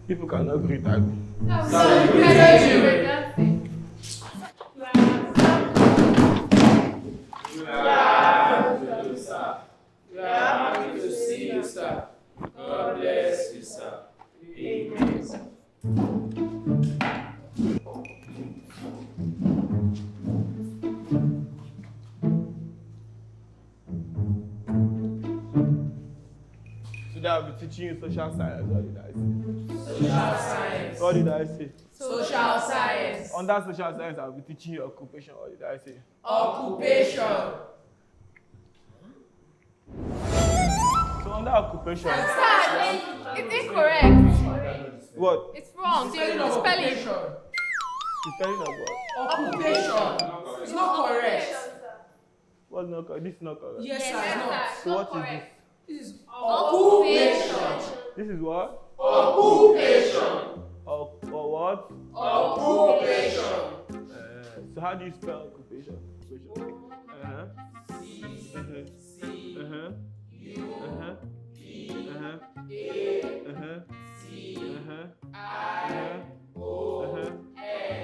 People cannot greet at me. Happy to see you, sir. God bless you, sir. Amen. Today I'll be teaching you social science. What did I say? Social science. What did I say? Social science. Under social science, I'll be teaching you occupation. What did I say? Occupation. So under occupation. It's incorrect. What? It's wrong. The spelling. The spelling of what? Occupation. It's not correct. What's not correct? This is not correct. Yes, sir, it's not. So what is this? This is occupation. This is what? Occupation. Or what? Occupation. So how do you spell occupation?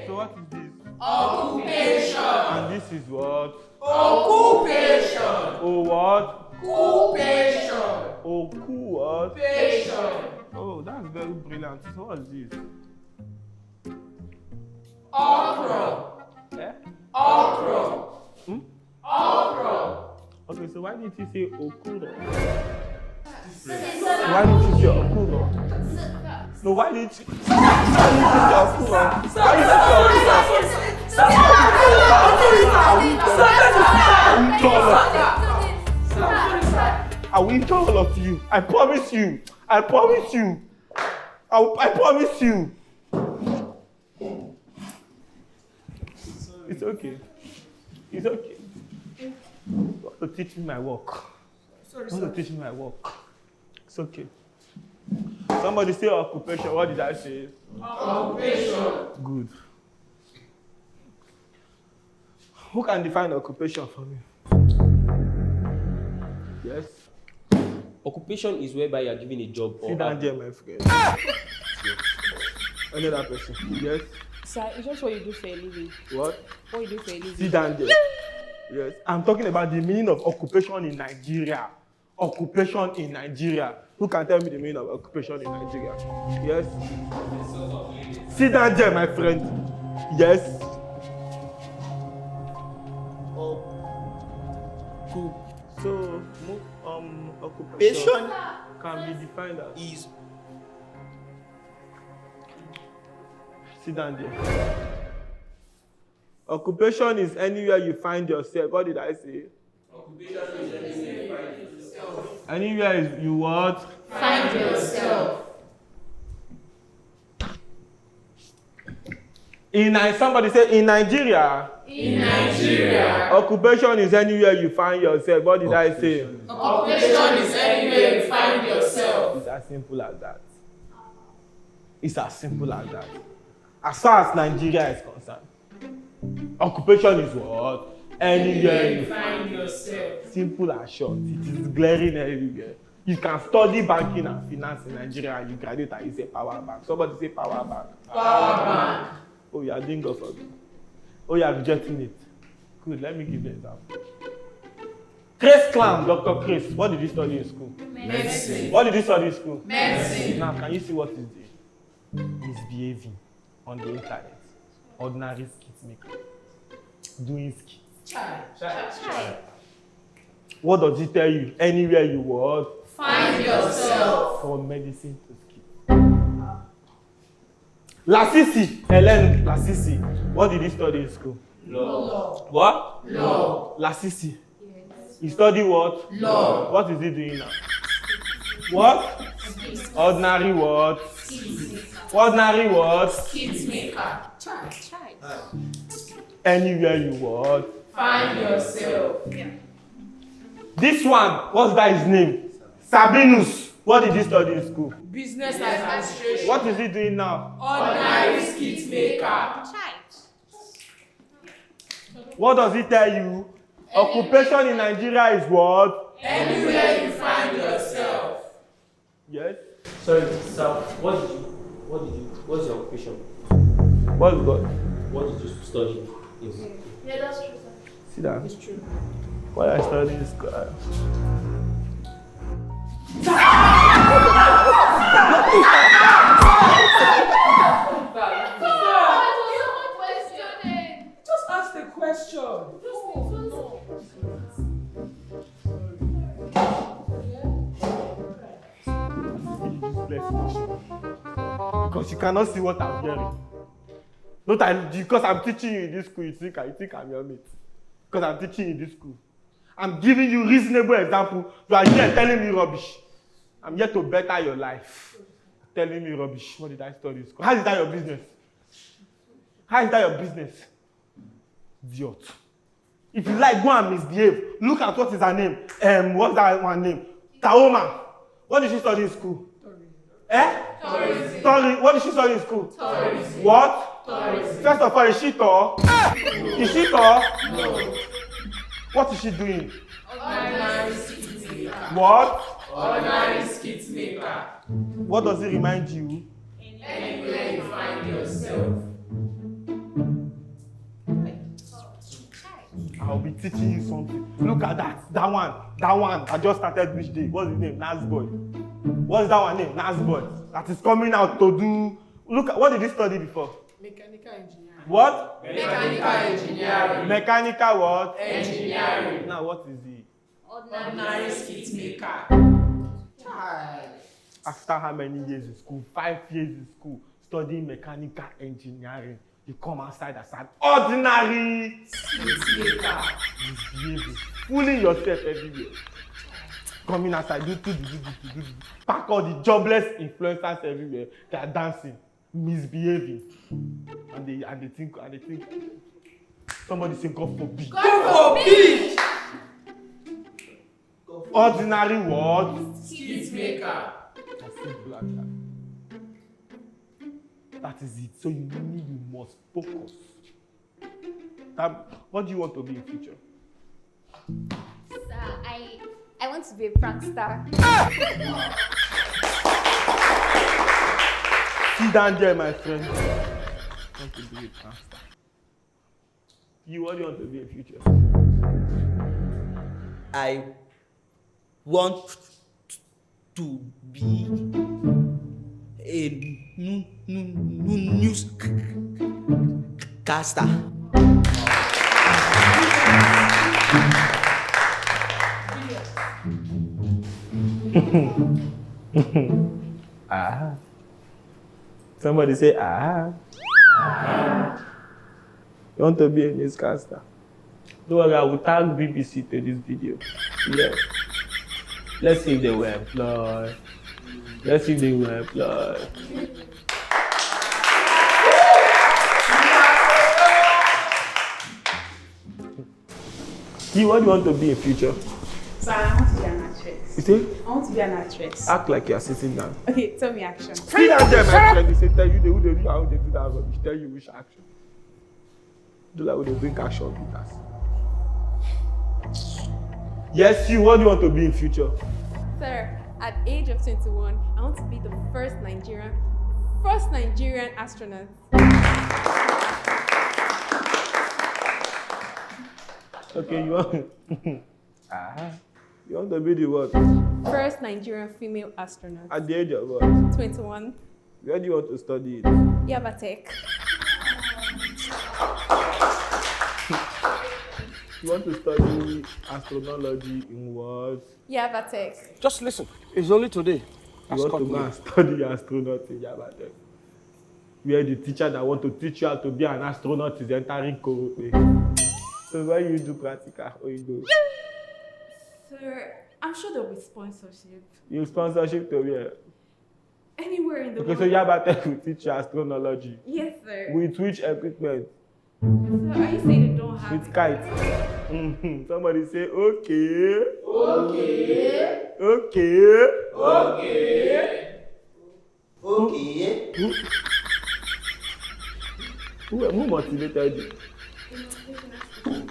So what is this? Occupation. And this is what? Occupation. Oh what? Occupation. Oh cool what? Occupation. Oh, that's very brilliant. So what is this? Okra. Eh? Okra. Okra. Okay, so why didn't you say okuro? Why didn't you say okuro? No, why didn't you? Why didn't you say okuro? Why didn't you say okuro? I will tell all of you. I promise you. I promise you. I promise you. It's okay. It's okay. You want to teach me my work. You want to teach me my work. It's okay. Somebody say occupation. What did I say? Occupation. Good. Who can define occupation for me? Yes? Occupation is whereby you are given a job or Sit down there, my friend. Another person. Yes? Sir, it's just what you do for a living. What? What you do for a living. Sit down there. Yes. I'm talking about the meaning of occupation in Nigeria. Occupation in Nigeria. Who can tell me the meaning of occupation in Nigeria? Yes? Sit down there, my friend. Yes? So, occupation can be defined as is sit down there. Occupation is anywhere you find yourself. What did I say? Occupation is anywhere you find yourself. Anywhere you what? Find yourself. Somebody say in Nigeria. In Nigeria. Occupation is anywhere you find yourself. What did I say? Occupation is anywhere you find yourself. It's as simple as that. It's as simple as that. As far as Nigeria is concerned, occupation is what? Anywhere you find yourself. Simple and short. It is glaring everywhere. You can study banking and finance in Nigeria and you graduate and you say power bank. Somebody say power bank. Power bank. Oh, you are doing good for me. Oh, you are rejecting it. Good, let me give you an example. Chris Clam, Dr. Chris, what did you study in school? Medicine. What did you study in school? Medicine. Now, can you see what he's doing? Misbehaving on the internet. Ordinary skit maker. Doing skits. Child. What does it tell you? Anywhere you want. Find yourself. From medicine to skit. Lasisi, Helen, Lasisi. What did he study in school? Law. What? Law. Lasisi. He studied what? Law. What is he doing now? What? Ordinary what? Ordinary what? Kids maker. Anywhere you what? Find yourself. This one, what's that his name? Sabinus. What did he study in school? Business administration. What is he doing now? Ordinary skit maker. What does he tell you? Occupation in Nigeria is what? Anywhere you find yourself. Yes. Sorry, sir. What's your occupation? What's God? What did you study? Yeah, that's true, sir. See that? It's true. What I study in school. Just ask the question. Because you cannot see what I'm hearing. Because I'm teaching you in this school, you think I'm your mate. Because I'm teaching you in this school. I'm giving you reasonable example. You are here telling me rubbish. I'm here to better your life. Telling me rubbish. What did I study in school? How is that your business? How is that your business? Idiot. If you like, go and misbehave. Look at what is her name. What's that one name? Taoma. What did she study in school? Tourism. What did she study in school? Tourism. What? Tourism. First of all, is she tall? Is she tall? No. What is she doing? Ordinary skit maker. What? Ordinary skit maker. What does it remind you? Anywhere you find yourself. I'll be teaching you something. Look at that. That one. I just started which day? What's his name? Nas boy. What's that one name? Nas boy. That is coming out to do. Look at what did he study before? Mechanical engineering. What? Mechanical engineering. Mechanical what? Engineering. Now what is he? Ordinary skit maker. After how many years in school? 5 years in school studying mechanical engineering. You come outside as an ordinary Skit maker. misbehaving, fooling yourself everywhere. Coming outside, do. Pack all the jobless influencers everywhere. They are dancing, misbehaving, and they think. Somebody say God forbid. God forbid. Ordinary what? Skit maker. As simple as that. That is it. So you must focus. What do you want to be in future? Sir, I want to be a prankster. Sit down there, my friend. I want to be a prankster. You, what do you want to be in future? I want to be a newscaster. Ah. Somebody say ah. You want to be a newscaster? Don't worry, I will tag BBC to this video. Yeah. Let's see if they were employed. Let's see if they were employed. You, what do you want to be in future? So I want to be an actress. You see? I want to be an actress. Act like you are sitting down. Okay, tell me action. Sit down there, my friend. They say, tell you who they do, how they do that rubbish. Tell you which action. Do like when they bring action with us. Yes, you, what do you want to be in future? Sir, at the age of 21, I want to be the first Nigerian astronaut. Okay, you want you want to be the what? First Nigerian female astronaut. At the age of what? 21. Where do you want to study it? Yaba Tech. You want to study astronology in what? Yaba Tech. Just listen. It's only today. You want to go and study astronaut in Yabatech. where the teacher that want to teach you how to be an astronaut is entering Korope. So why you do practical? Or you do? Sir, I'm sure there'll be sponsorship. You sponsorship to where? Anywhere in the Okay, world. so Yabatech will teach you astronology. Yes, sir. With which equipment? Sir, are you saying they don't have With it? kite. Somebody say, okay. Okay. Okay. Okay. Who motivated you?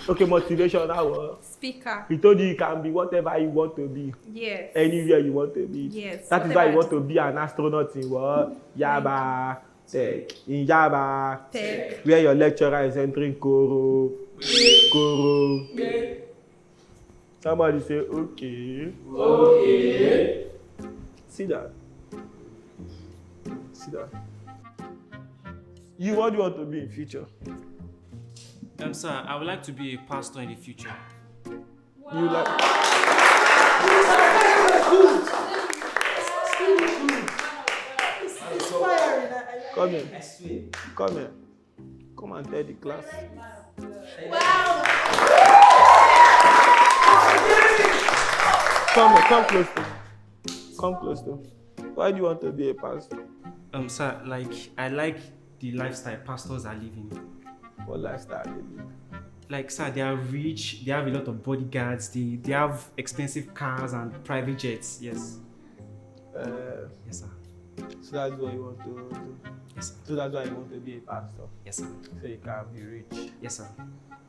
Okay, motivation, how? Speaker. He told you can be whatever you want to be. Yes. Anywhere you want to be. Yes. That is why you want to be an astronaut in what? Yaba Tech. In Yaba Tech. where your lecturer is entering Koro. Koro. Somebody say, okay. Okay. See that. See that. You, what do you want to be in future? Sir, I would like to be a pastor in the future. You like. Come here. Come here. Come and tell the class. Come here, come close to me. Come close to me. Why do you want to be a pastor? Sir, I like the lifestyle pastors are living. What lifestyle do you live? Like, sir, they are rich, they have a lot of bodyguards, they have expensive cars and private jets. Yes. Yes, sir. So that's what you want to do. Yes, sir. So that's why you want to be a pastor. Yes, sir. So you can be rich. Yes, sir.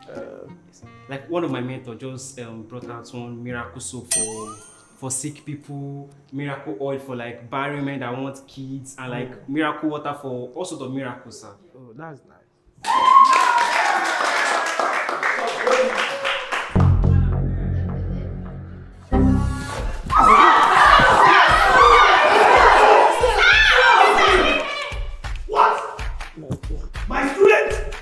Uh, Yes, sir. Like, one of my mentors just brought out one miracle soap for sick people, miracle oil for like barren men that want kids, and like miracle water for all sorts of miracles, sir. oh, that's nice. My student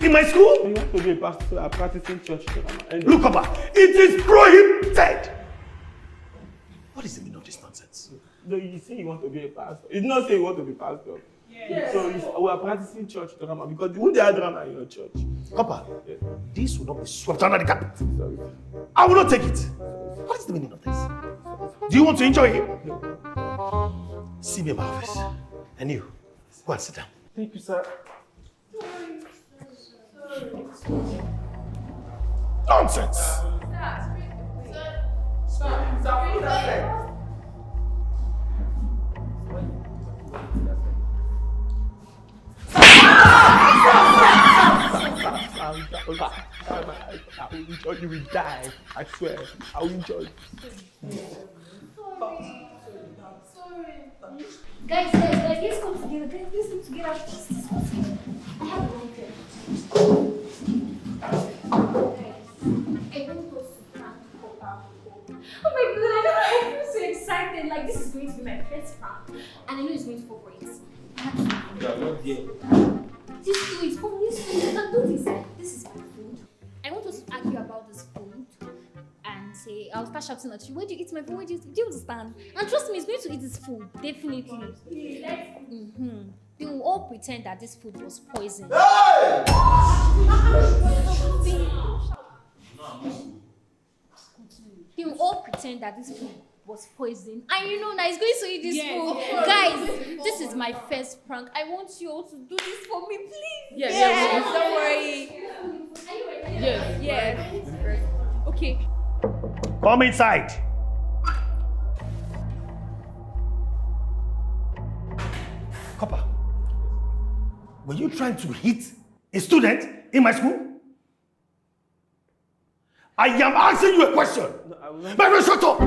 in my school? You want to be a pastor, a practicing church drama. Look, Papa, it is prohibited. What is the meaning of this nonsense? No, you say you want to be a pastor. It's not say you want to be pastor. Yes. So we are practicing church drama because who they are drama in your church? Papa, Yes. this will not be swept under the carpet. Sorry. I will not take it. What is the meaning of this? Do you want to enjoy him? No. See me in my office. And you, go and sit down. Thank you, sir. Nonsense! I will enjoy you will die. I swear. I will enjoy you. Guys, let's come together. Guys, let's come together. Let's come together. I have a one thing. Guys, I want us to prank Papa. Oh my god, I feel so excited. Like, this is going to be my first prank. And I know it's going to fall for it. I have to You are not there. Just do it. Come, let's do it. You can do this. This is my food. I want us to argue about this food and say, I'll start shouting at you. Where do you eat my food? Where do you understand? And trust me, he's going to eat this food. Definitely. They will all pretend that this food was poisoned. They will all pretend that this food was poisoned. And you know now he's going to eat this food. Guys, this is my first prank. I want you all to do this for me, please. Yes. Don't worry. Are you ready? Yes. Okay. Come inside. Copper, were you trying to hit a student in my school? I am asking you a question. My friend, shut up.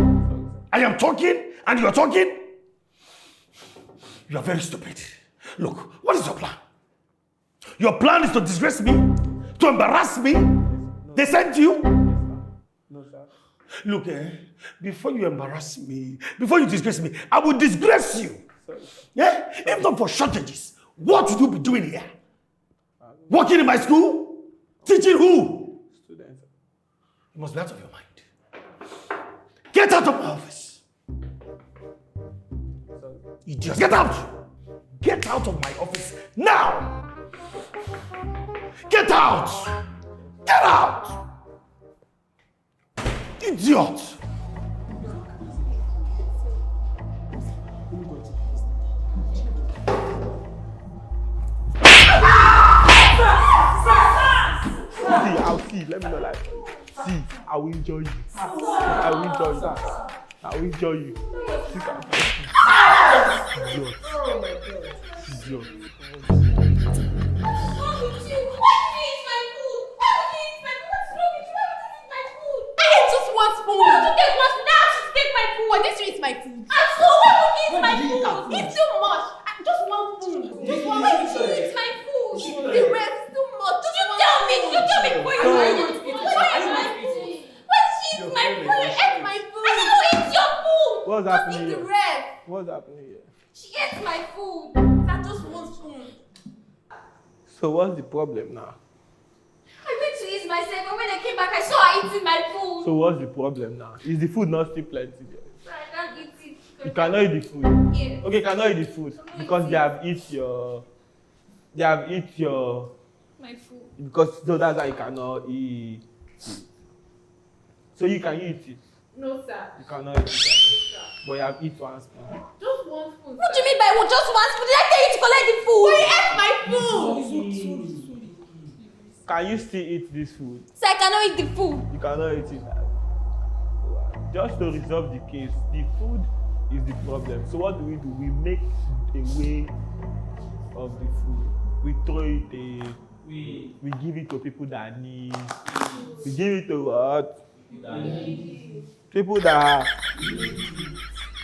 I am talking and you're talking. You are very stupid. Look, what is your plan? Your plan is to disgrace me, to embarrass me. They sent you. No, sir. Look, before you embarrass me, before you disgrace me, I will disgrace you. Sorry. Yeah? If not for shortages, what would you be doing here? Working in my school? Teaching who? Students. You must be out of your mind. Get out of my office. Sorry. Idiot. Get out! Get out of my office now! Get out! Get out! Idiot! I'll see. Let me know, like, see, I will enjoy you. I will enjoy you. I will enjoy you. Idiot. Oh my God. Idiot. My food. And so why would you eat my food? It's too much. Just one food. Just one food. It's my food. The rest is too much. Did you tell me? Did you tell me before you eat it? Why is my food? Why did she eat my food? Ate my food. I said, no, it's your food. What's just happening eat here? the rest. What's happening here? She ate my food. That just one spoon. So what's the problem now? I went to eat myself, and when I came back, I saw her eating my food. So what's the problem now? Is the food not still plenty there? So I can't eat it. You cannot eat the food. Yeah. Okay, you cannot eat the food because they have eat your. They have eat your. My food. Because so that's why you cannot eat. So you can eat it. No, sir. You cannot eat it. But you have eat one spoon. Just one spoon. What do you mean by just one spoon? Did I tell you to collect the food? But you ate my food. Can you still eat this food? So I cannot eat the food. You cannot eat it. Just to resolve the case, the food is the problem. So what do? We make a way of the food. We throw it away. We give it to people that need. We give it to what? People that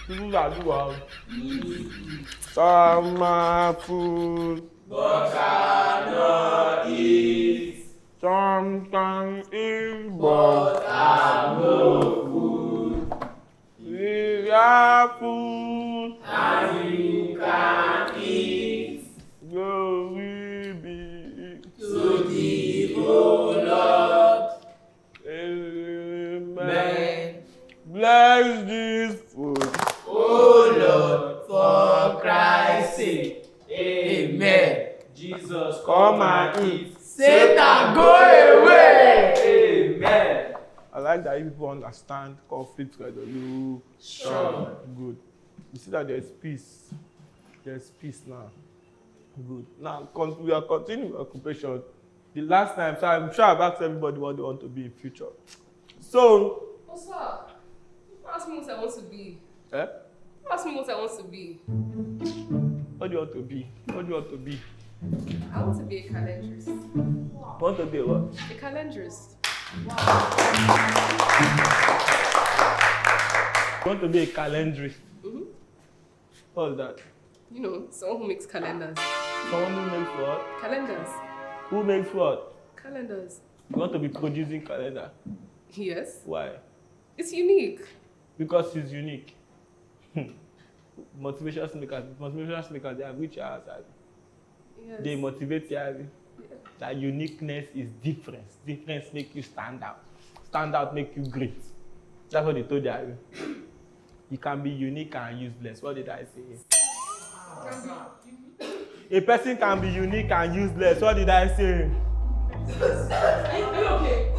do what? Some food. But cannot eat. Some can eat, But have no food. we have food. And you can eat. Glory be To the O Lord. Amen. Bless this food. O Lord, for Christ's sake. Amen. Jesus, Come and eat. Satan, go away. Amen. I like that you people understand conflict resolution. Sure. Good. You see that there's peace. There's peace now. Good. Now we are continuing with occupation. The last time, so I'm sure I've asked everybody what they want to be in future. So, Oh, sir. Ask me what I want to be. eh? Ask me what I want to be. What do you want to be? What do you want to be? I want to be a calendrist. You want to be a what? A calendrist. You want to be a calendarist. Mm-hmm. What's that? You know, someone who makes calendars. Someone who makes what? Calendars. Who makes what? Calendars. You want to be producing calendar. Yes. Why? It's unique. Because it's unique. Motivational speakers, they are rich as Yes. they motivate you. That uniqueness is difference. Difference make you stand out. Stand out make you great. That's what they told you. You can be unique and useless. What did I say? A person can be unique and useless. What did I say? Are you okay?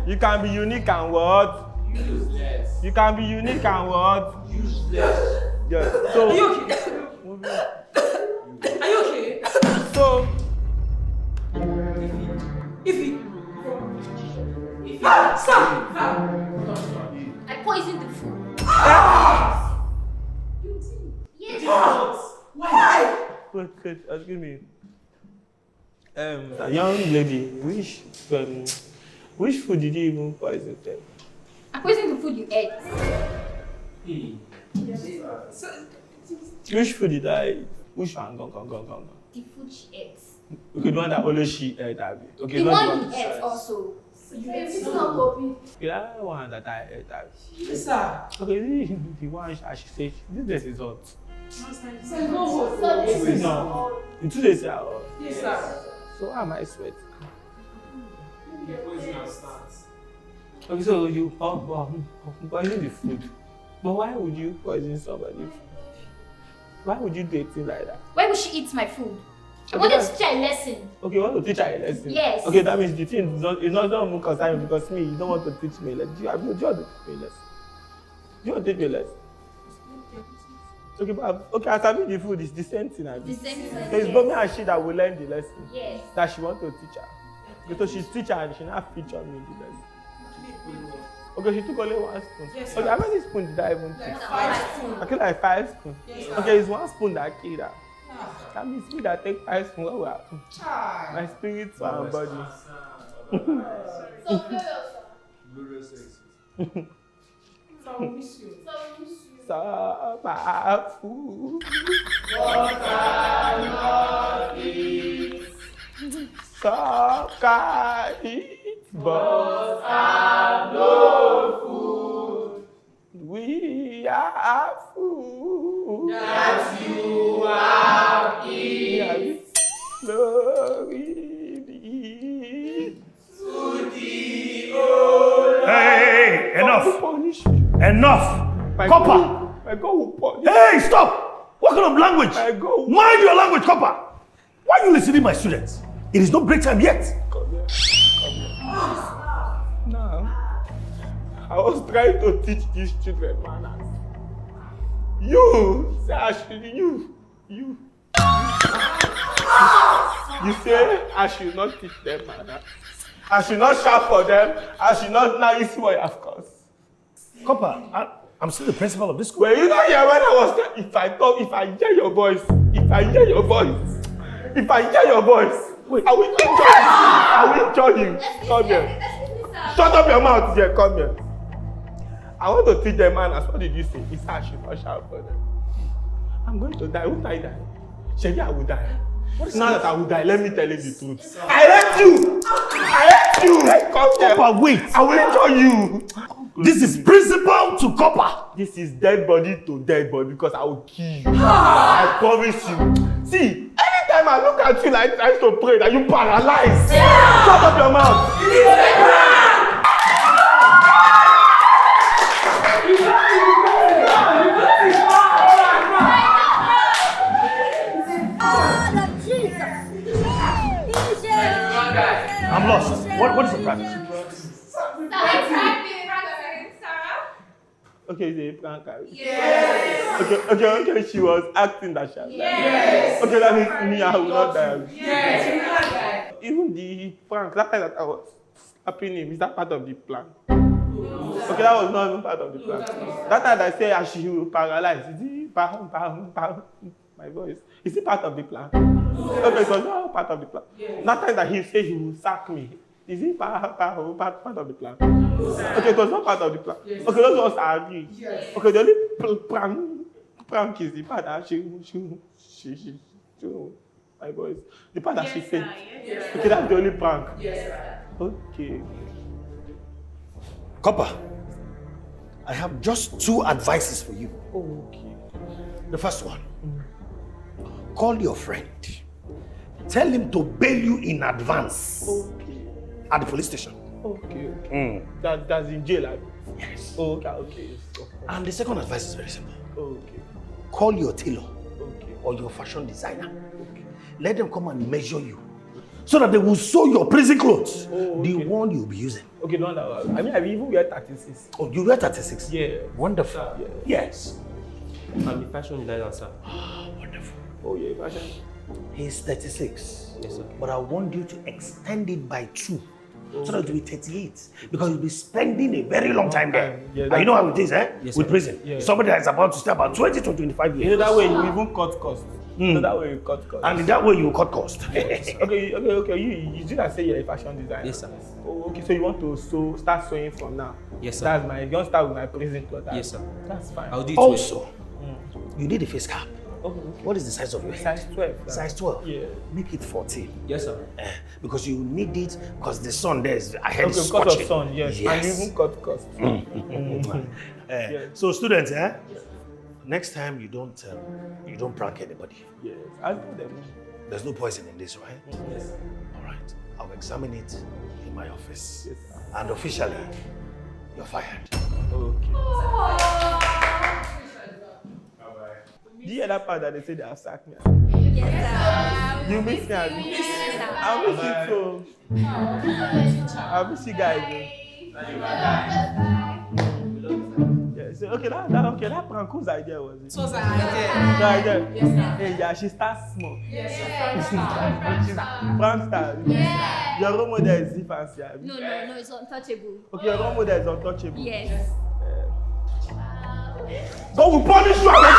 You can be unique and what? Useless. You can be unique and what? Useless. Yeah. So, Are you okay? Are you okay? so Stop! I poisoned the food. Yes. wait, excuse me. A young lady, which food did you even poison them? I poisoned the food you ate. Which food did I eat? Which one? Go. The food she ate. Okay, the one that only she ate, Abby. Okay, The not one the you one. ate also. It's not copy. Okay, that one that I ate, Abby. Yes, sir. Okay, the one she said, this dress is hot. So this is No, in 2 days, hot. Yes, sir. So why am I sweating? You poison our stance. Okay, so you poison the food. But why would you poison somebody's food? Why would you do a thing like that? Why would she eat my food? I Okay, wanted that's- to teach her a lesson. Okay, you want to teach her a lesson? Yes. Okay, that means the thing is not even concerning you because me, you don't want to teach me a lesson. Do you want to teach me a lesson? Do you want to teach me a lesson? Okay, but as I mean the food is the same thing. The same thing. So it's both me and she that will learn the lesson. Yes. That she want to teach her. Because she's teacher and she not feature me in the lesson. Okay, she took only 1 spoon. Yes, Okay, how many spoons did I even take? Like 5 spoons. Okay, like 5 spoons. Yes, Okay, it's 1 spoon that killed her. Ah, That means me that take 5 spoons. What will happen? child. My spirit and body. So So we miss you. So powerful. So can eat, but have no food. We are food. That you have eaten. Glory be to the Lord. Hey, enough. Punish me. Enough. My Copper. God, my God will punish. Hey, stop. What kind of language? My God will Mind your language, Copper. Why are you listening, my students? It is not break time yet. come here. Come here. Now, I was trying to teach these children manners. You say I should you say I should not teach them manners. I should not shout for them. I should not. Now you see what you have caused. Copper, I'm still the principal of this school. Were you not here when I was there? If I hear your voice, wait, I will join you. Come here. Shut up your mouth here. Come here. I want to teach them manners. What did you say? He said I should not shout for them. I'm going to die. Won't I die? Shebi, I will die. Now that I will die, let me tell you the truth. I hate you. Come here. Copper, wait. I will join you. This is principal to Copper. This is dead body to dead body because I will kill you. I promise you. See, anytime I look at you like trying to pray, that you paralyzed. Shut up your mouth. I'm lost. What is the practice? Okay, is it a prank? Yes. Okay, she was acting that she had died. Yes. Okay, that means me, I will not die. Yes, you can't die. Even the prank, that time that I was slapping him, is that part of the plan? Okay, that was not even part of the plan. That time that I say I should paralyze, is it my voice? Is it part of the plan? Okay, it was not part of the plan. That time that he said he will sack me, is it part of the plan? Okay, it was not part of the plan. Okay, those ones are agree. Okay, the only prank is the part that she my voice. The part that she said. Okay, that's the only prank. Okay. Copper, I have just 2 advices for you. Okay. The first one, call your friend. Tell him to bail you in advance at the police station. Okay. That's in jail, right? Yes. Okay. And the second advice is very simple. Okay. Call your tailor Okay. or your fashion designer. Let them come and measure you so that they will sew your prison clothes. The one you'll be using. Okay, no, I mean, I even wear 36. Oh, you wear 36? Yeah. Wonderful. Yeah. Yes. I'm the fashion designer, sir. Wonderful. Oh, yeah, fashion. He's 36. Yes, sir. But I want you to extend it by 2. So that it will be 38. Because you'll be spending a very long time there. Yeah, and you know how it is, eh? Yes, with sir. prison. Yeah. Somebody that's about to stay about 20 to 25 years. You know, that way you even cut costs. So that way you cut costs. And in that way you will cut cost. Okay. You didn't say you're a fashion designer. Yes, sir. Oh, okay. So you want to start sewing from now? Yes, sir. You want to start with my prison clothes? Yes, sir. That's fine. I'll do it Also, you need a face cap. Oh, okay. What is the size of your head? Size 12. Size 12. Yeah. Make it 14. Yes, sir. Because you need it because the sun there is ahead Okay, is because scorching. of sun, yes. And you even cut costs. So students, next time you don't prank anybody. Yes. I'll do them. There's no poison in this, right? Yes. All right. I'll examine it in my office. Yes, sir. And officially, you're fired. Okay. Yeah. hear that part that they say they have sacked me? Yes, You miss me, Abby? I miss you too. I miss you guys. Yeah, so okay, that prank, whose idea was it? So was an idea. The idea? Yes, sir. Hey, yeah, she starts small. Yes, sir. Prank star. Yeah. Your role model is fancy, Abby. No, it's untouchable. Okay, your role model is untouchable. Yes. God will punish you at the